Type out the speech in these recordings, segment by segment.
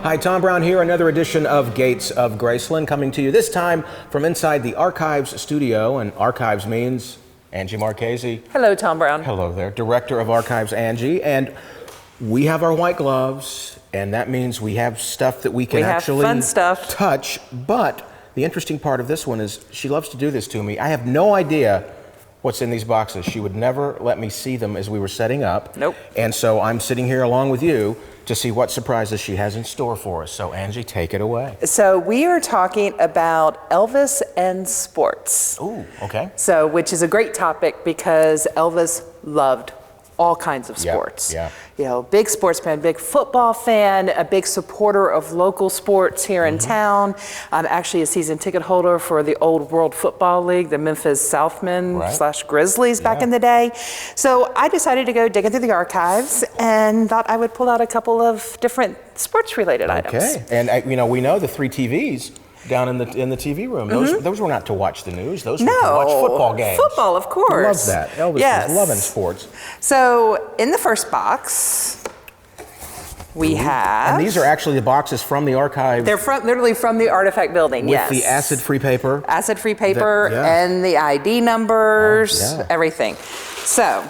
Hi, Tom Brown here, another edition of Gates of Graceland, coming to you this time from inside the Archives Studio, and Archives means Angie Marchese. Hello, Tom Brown. Hello there, Director of Archives Angie, and we have our white gloves, and that means we have stuff that we can actually fun stuff. touch, but the interesting part of this one is she loves to do this to me. I have no idea what's in these boxes. She would never let me see them as we were setting up. Nope. And so I'm sitting here along with you to see what surprises she has in store for us. So Angie, take it away. So we are talking about Elvis and sports. Ooh, okay. So, which is a great topic because Elvis loved all kinds of sports. Yeah. You know, big sports fan, big football fan, a big supporter of local sports here in town. Actually a season ticket holder for the old World Football League, the Memphis Southmen / Grizzlies back in the day. So I decided to go digging through the archives and thought I would pull out a couple of different sports related items. Okay, and you know, we know the 3 TVs down in the TV room. Those were not to watch the news. Those were to watch football games. Football, of course. Love that. Elvis was loving sports. So in the first box, we have. And these are actually the boxes from the archive. They're literally from the artifact building. With the acid-free paper. Acid-free paper and the ID numbers, everything. So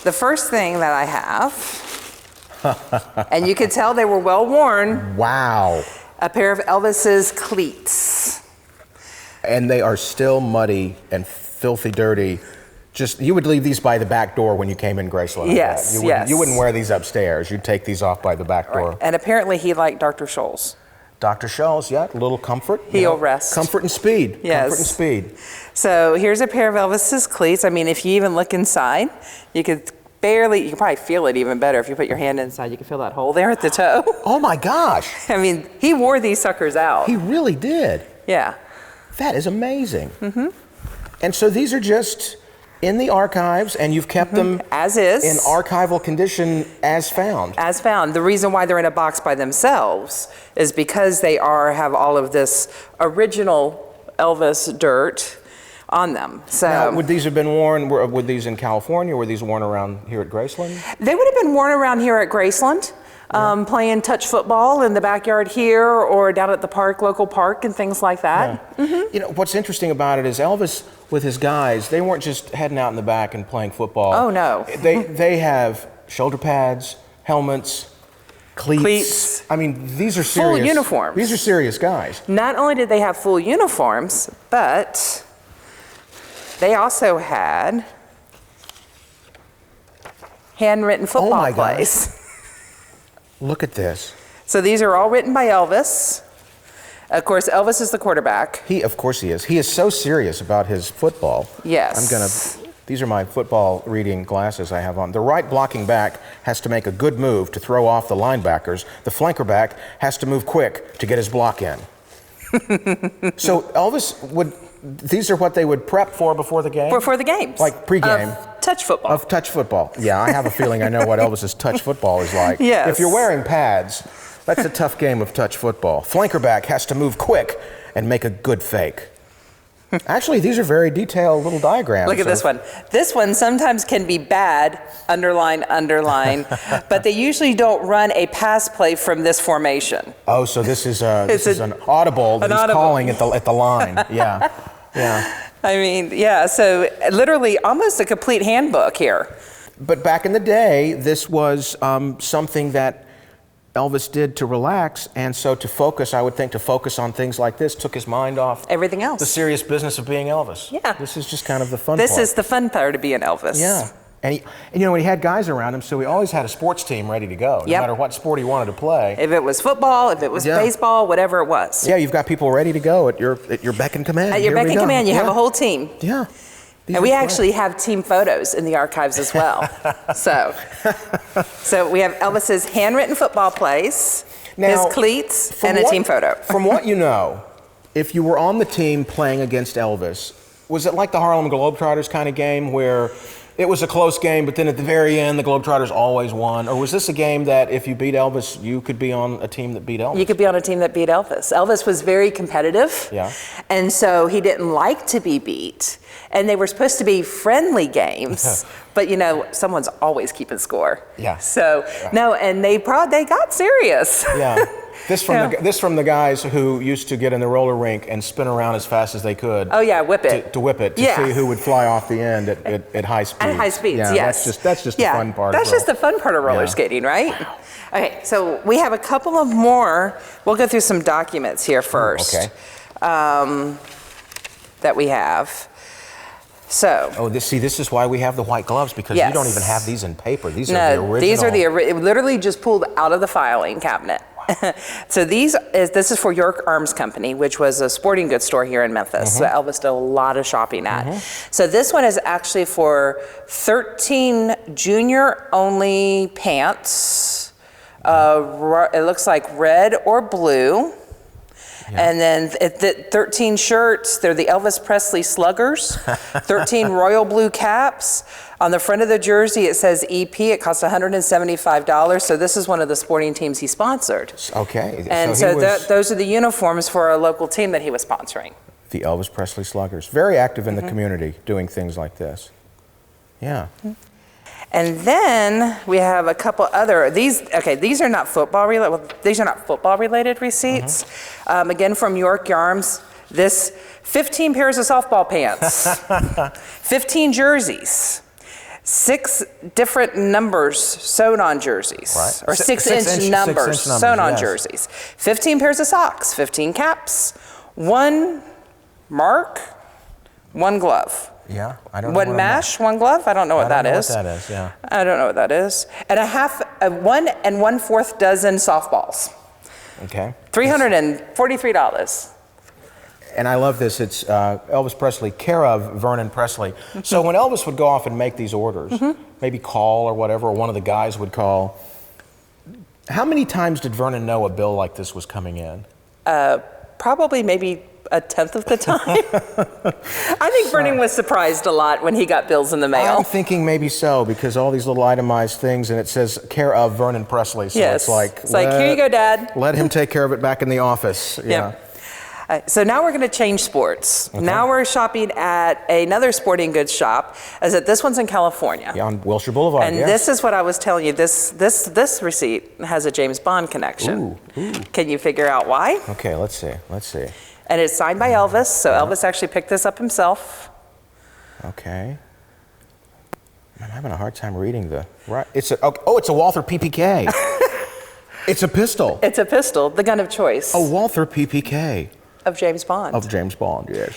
the first thing that I have, and you could tell they were well worn. Wow. A pair of Elvis's cleats. And they are still muddy and filthy dirty. Just, you would leave these by the back door when you came in Graceland. Yes, You wouldn't wear these upstairs. You'd take these off by the back door. Right. And apparently he liked Dr. Scholl's. Dr. Scholl's, a little comfort. Heel rest. Comfort and speed. Yes. Comfort and speed. So here's a pair of Elvis's cleats. I mean, if you even look inside, you could you can probably feel it even better if you put your hand inside. You can feel that hole there at the toe. Oh my gosh. I mean, he wore these suckers out. He really did. Yeah. That is amazing. And so these are just in the archives, and you've kept them as is, in archival condition as found. As found. The reason why they're in a box by themselves is because they have all of this original Elvis dirt on them. So now, would these have been worn, were these in California, were these worn around here at Graceland? They would have been worn around here at Graceland, playing touch football in the backyard here or down at the park, local park, and things like that. You know, what's interesting about it is Elvis, with his guys, they weren't just heading out in the back and playing football. Oh, no. They have shoulder pads, helmets, cleats. I mean, these are serious. Full uniforms. These are serious guys. Not only did they have full uniforms, but they also had handwritten football plays. Look at this. So these are all written by Elvis. Of course, Elvis is the quarterback. Of course he is. He is so serious about his football. Yes. These are my football reading glasses I have on. The right blocking back has to make a good move to throw off the linebackers. The flanker back has to move quick to get his block in. So Elvis these are what they would prep for before the game? Before the games. Like pregame. Of touch football. Of touch football. Yeah, I have a feeling I know what Elvis's touch football is like. Yes. If you're wearing pads, that's a tough game of touch football. Flanker back has to move quick and make a good fake. Actually, these are very detailed little diagrams. Look at this one. This one sometimes can be bad, underline, but they usually don't run a pass play from this formation. Oh, so this is an audible that he's calling at the line. Yeah. I mean, so literally almost a complete handbook here. But back in the day, this was something that Elvis did to relax, and so to focus, I would think to focus on things like this took his mind off everything else. The serious business of being Elvis. Yeah. This is just kind of the fun part. This is the fun part of being Elvis. Yeah. And you know, he had guys around him, so he always had a sports team ready to go, no matter what sport he wanted to play. If it was football, if it was baseball, whatever it was. Yeah, you've got people ready to go at your beck and command. At your beck and command, you have a whole team. Yeah. And we actually have team photos in the archives as well. So we have Elvis's handwritten football plays, his cleats, and a team photo. From what you know, if you were on the team playing against Elvis, was it like the Harlem Globetrotters kind of game where it was a close game, but then at the very end, the Globetrotters always won? Or was this a game that if you beat Elvis, you could be on a team that beat Elvis? You could be on a team that beat Elvis. Elvis was very competitive. Yeah. And so he didn't like to be beat. And they were supposed to be friendly games, but you know, someone's always keeping score. Yeah. So, no, and they got serious. Yeah. This from the guys who used to get in the roller rink and spin around as fast as they could. Oh yeah, whip it. To whip it, to see who would fly off the end at high speeds. At high speeds, yeah, yes. That's just the fun part. That's just the fun part of roller skating, right? Wow. Okay, so we have a couple of more. We'll go through some documents here first. Okay. That we have. So. This is why we have the white gloves, because you don't even have these in paper. These are the original. These are literally just pulled out of the filing cabinet. Wow. So this is for York Arms Company, which was a sporting goods store here in Memphis. So Elvis did a lot of shopping at. So this one is actually for 13 junior only pants. It looks like red or blue. Yeah. And then 13 shirts, they're the Elvis Presley Sluggers, 13 royal blue caps. On the front of the jersey, it says EP. It costs $175. So this is one of the sporting teams he sponsored. Okay. And so those are the uniforms for a local team that he was sponsoring. The Elvis Presley Sluggers. Very active in the community doing things like this. Yeah. And then we have a couple other, these are not football related, these are not football related receipts. Again, from York Arms, this 15 pairs of softball pants, 15 jerseys, 6 different numbers sewn on jerseys, or 6-inch numbers sewn on jerseys, 15 pairs of socks, 15 caps, 1 mark, 1 glove. Yeah, I don't know. 1 mash, 1 glove. I don't know what that is. I don't know what that is. Yeah. I don't know what that is. And 1 1/4 dozen softballs. Okay. $343. And I love this. It's Elvis Presley, care of Vernon Presley. So when Elvis would go off and make these orders, maybe call or whatever, or one of the guys would call. How many times did Vernon know a bill like this was coming in? Probably maybe 1/10 of the time. I think Vernon was surprised a lot when he got bills in the mail. I'm thinking maybe so, because all these little itemized things, and it says care of Vernon Presley. So yes. It's like, here you go, Dad. Let him take care of it back in the office. Yeah. So now we're going to change sports. Okay. Now we're shopping at another sporting goods shop. This one's in California. Yeah, on Wilshire Boulevard. And this is what I was telling you. This receipt has a James Bond connection. Ooh. Can you figure out why? Okay, let's see. And it's signed by Elvis, so Elvis actually picked this up himself. Okay. I'm having a hard time reading it's a Walther PPK. It's a pistol. It's a pistol, the gun of choice. A Walther PPK. Of James Bond. Of James Bond, yes.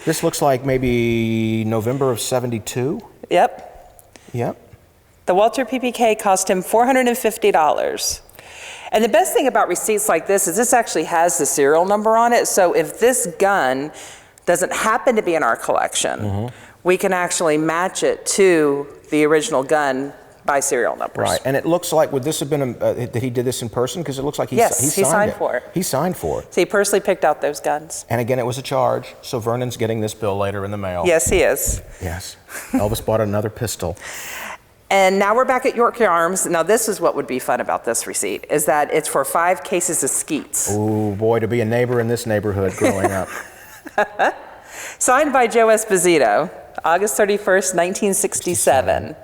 This looks like maybe November of '72. Yep. The Walther PPK cost him $450. And the best thing about receipts like this is this actually has the serial number on it. So if this gun doesn't happen to be in our collection, we can actually match it to the original gun by serial numbers. Right, and it looks like, would this have been, that he did this in person? Because it looks like he signed for it. He signed for it. So he personally picked out those guns. And again, it was a charge, so Vernon's getting this bill later in the mail. Yes, he is. Yes. Elvis bought another pistol. And now we're back at York Arms. Now this is what would be fun about this receipt, is that it's for 5 cases of skeets. Oh boy, to be a neighbor in this neighborhood growing up. Signed by Joe Esposito, August 31st, 1967.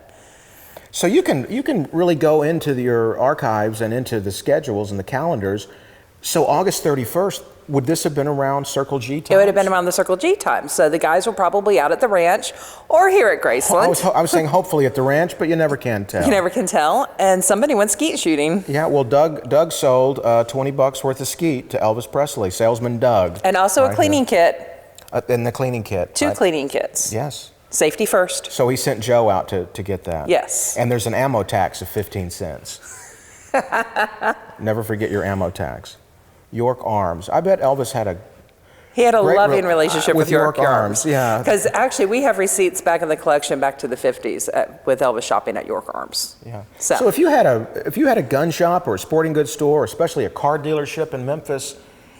So you can really go into your archives and into the schedules and the calendars. So August 31st, would this have been around Circle G times? It would have been around the Circle G times. So the guys were probably out at the ranch or here at Graceland. I was saying hopefully at the ranch, but you never can tell. You never can tell. And somebody went skeet shooting. Yeah, well, Doug sold $20 worth of skeet to Elvis Presley, salesman Doug. And also a cleaning kit. And the cleaning kit. 2 cleaning kits. Yes. Safety first. So he sent Joe out to get that. Yes. And there's an ammo tax of 15 cents. Never forget your ammo tax. York Arms. I bet Elvis had a loving relationship with York Arms. Yeah. Because actually we have receipts back in the collection back to the 50s with Elvis shopping at York Arms. Yeah. So if you had a gun shop or a sporting goods store, or especially a car dealership in Memphis,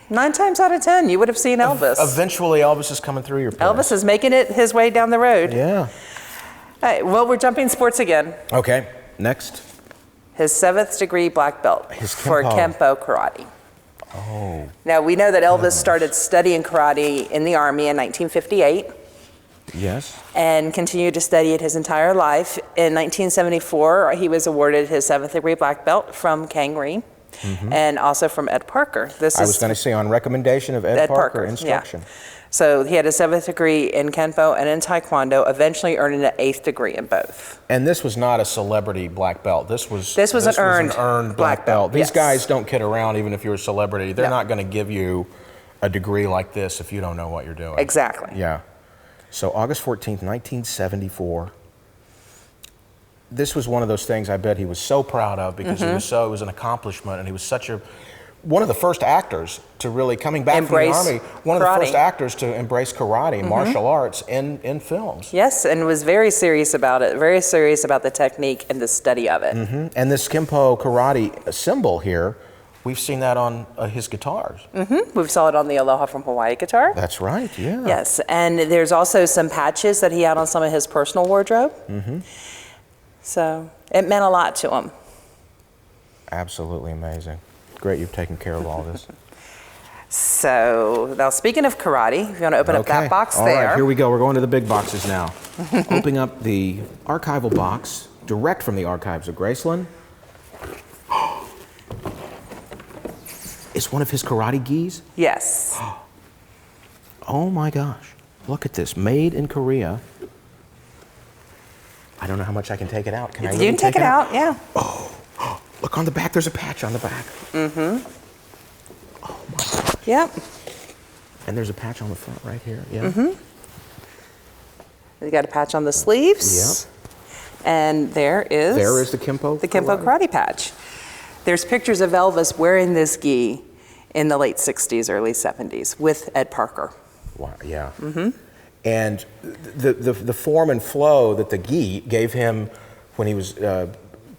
9 times out of 10, you would have seen Elvis. Eventually, Elvis is coming through your place. Elvis is making it his way down the road. Yeah. All right, well, we're jumping sports again. Okay, next. His 7th degree black belt for Kempo karate. Oh. Now, we know that Elvis started studying karate in the Army in 1958. Yes. And continued to study it his entire life. In 1974, he was awarded his 7th degree black belt from Kang Ree. and also from Ed Parker. I was going to say on recommendation of Ed Parker, instruction. Yeah. So he had a 7th degree in Kenpo and in Taekwondo, eventually earning an 8th degree in both. And this was not a celebrity black belt. This was an earned black belt. These guys don't kid around even if you're a celebrity. They're not going to give you a degree like this if you don't know what you're doing. Exactly. Yeah. So August 14th, 1974. This was one of those things I bet he was so proud of because it was an accomplishment, and he was such one of the first actors to really, coming back from the Army, one of the first actors to embrace karate, martial arts in films. Yes, and was very serious about it, very serious about the technique and the study of it. And this Kenpo karate symbol here, we've seen that on his guitars. We've saw it on the Aloha from Hawaii guitar. That's right, yeah. Yes, and there's also some patches that he had on some of his personal wardrobe. So it meant a lot to him. Absolutely amazing. Great you've taken care of all this. So now speaking of karate, if you want to open up that box all there. Right, here we go. We're going to the big boxes now. Opening up the archival box, direct from the Archives of Graceland. It's one of his karate gis? Yes. Oh my gosh. Look at this. Made in Korea. I don't know how much I can take it out. Can I really You can take it out, yeah. Oh, look on the back. There's a patch on the back. Oh my gosh. Yep. And there's a patch on the front right here. Yeah. You got a patch on the sleeves. Yep. And there is the Kenpo karate patch. There's pictures of Elvis wearing this gi in the late 60s, early 70s with Ed Parker. Wow, yeah. And the form and flow that the gi gave him when he was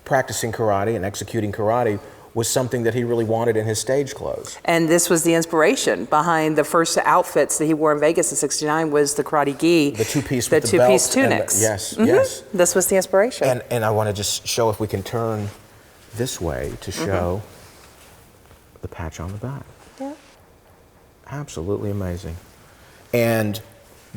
practicing karate and executing karate was something that he really wanted in his stage clothes. And this was the inspiration behind the first outfits that he wore in Vegas in '69 was the karate gi. The two-piece with the belt. The two-piece tunics. Yes. This was the inspiration. And I want to just show if we can turn this way to show the patch on the back. Yeah. Absolutely amazing. And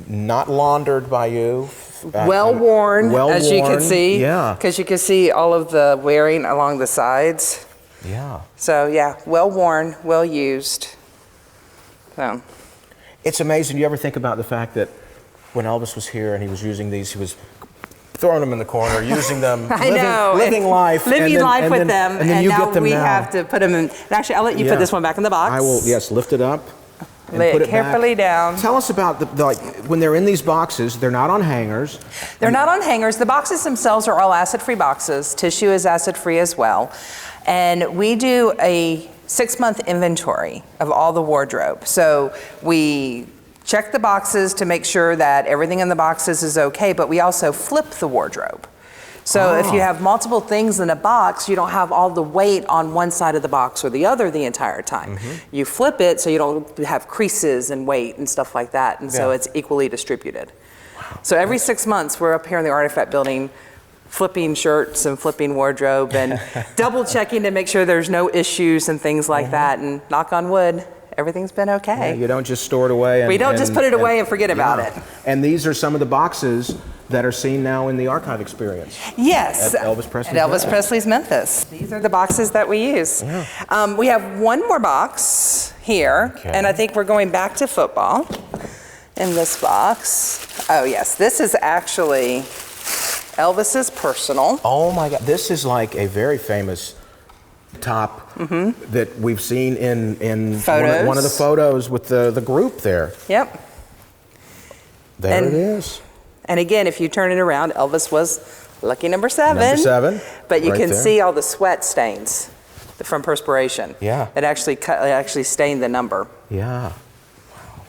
not laundered by you. Well worn, as you can see. Yeah. Because you can see all of the wearing along the sides. Yeah. So yeah, well worn, well used. So. It's amazing. You ever think about the fact that when Elvis was here and he was using these, he was throwing them in the corner, using them, living life. Living life with them. And then you get them we now. have to put them in. And actually, I'll let you put this one back in the box. I will, yes, lift it up. And Lay put it carefully down. Tell us about when they're in these boxes, they're not on hangers. They're not on hangers. The boxes themselves are all acid-free boxes. Tissue is acid-free as well. And we do a 6-month inventory of all the wardrobe. So we check the boxes to make sure that everything in the boxes is okay, but we also flip the wardrobe. So if you have multiple things in a box, you don't have all the weight on one side of the box or the other the entire time. You flip it so you don't have creases and weight and stuff like that, and so it's equally distributed. Wow. So every 6 months, we're up here in the Artifact building flipping shirts and flipping wardrobe and double checking to make sure there's no issues and things like that, and knock on wood, everything's been okay. Yeah, you don't just store it away. We don't just put it away and forget about it. And these are some of the boxes that are seen now in the archive experience. Yes. At Elvis Presley's Elvis Presley's Memphis. These are the boxes that we use. Yeah. We have one more box here, and I think we're going back to football in this box. Oh yes, this is actually Elvis's personal. Oh my God, this is like a very famous top that we've seen in one of the photos with the group there. Yep. There it is. And again, if you turn it around, Elvis was lucky number 7. Number 7. But you can see all the sweat stains from perspiration. Yeah. It actually stained the number. Yeah. Wow.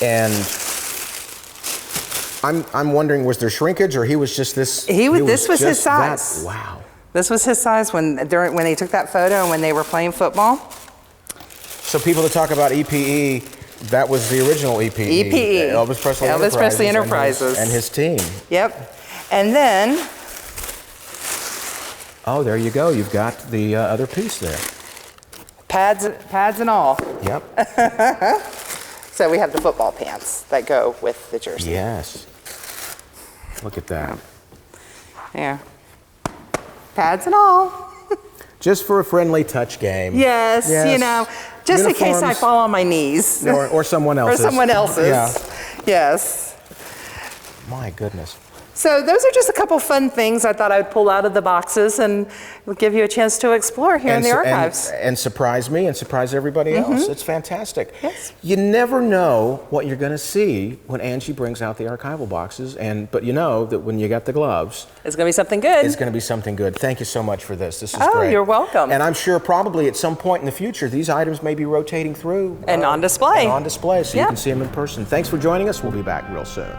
And I'm wondering, was there shrinkage or he was just this? This was his size. Wow. This was his size when they took that photo and when they were playing football. So people that talk about EPE, that was the original EPE. EPE. Elvis Presley Enterprises. And his team. Yep. And then. Oh, there you go. You've got the other piece there. Pads and all. Yep. So we have the football pants that go with the jersey. Yes. Look at that. Yeah. Pads and all. Just for a friendly touch game. Yes, you know, just in case I fall on my knees. Or someone else's. Or someone else's. Yeah. Yes. My goodness. So those are just a couple fun things I thought I would pull out of the boxes and give you a chance to explore here in the archives. And surprise me and surprise everybody else. It's fantastic. Yes. You never know what you're going to see when Angie brings out the archival boxes, but you know that when you got the gloves, it's going to be something good. It's going to be something good. Thank you so much for this. This is great. Oh, you're welcome. And I'm sure probably at some point in the future, these items may be rotating through. And on display. And on display, so you can see them in person. Thanks for joining us. We'll be back real soon.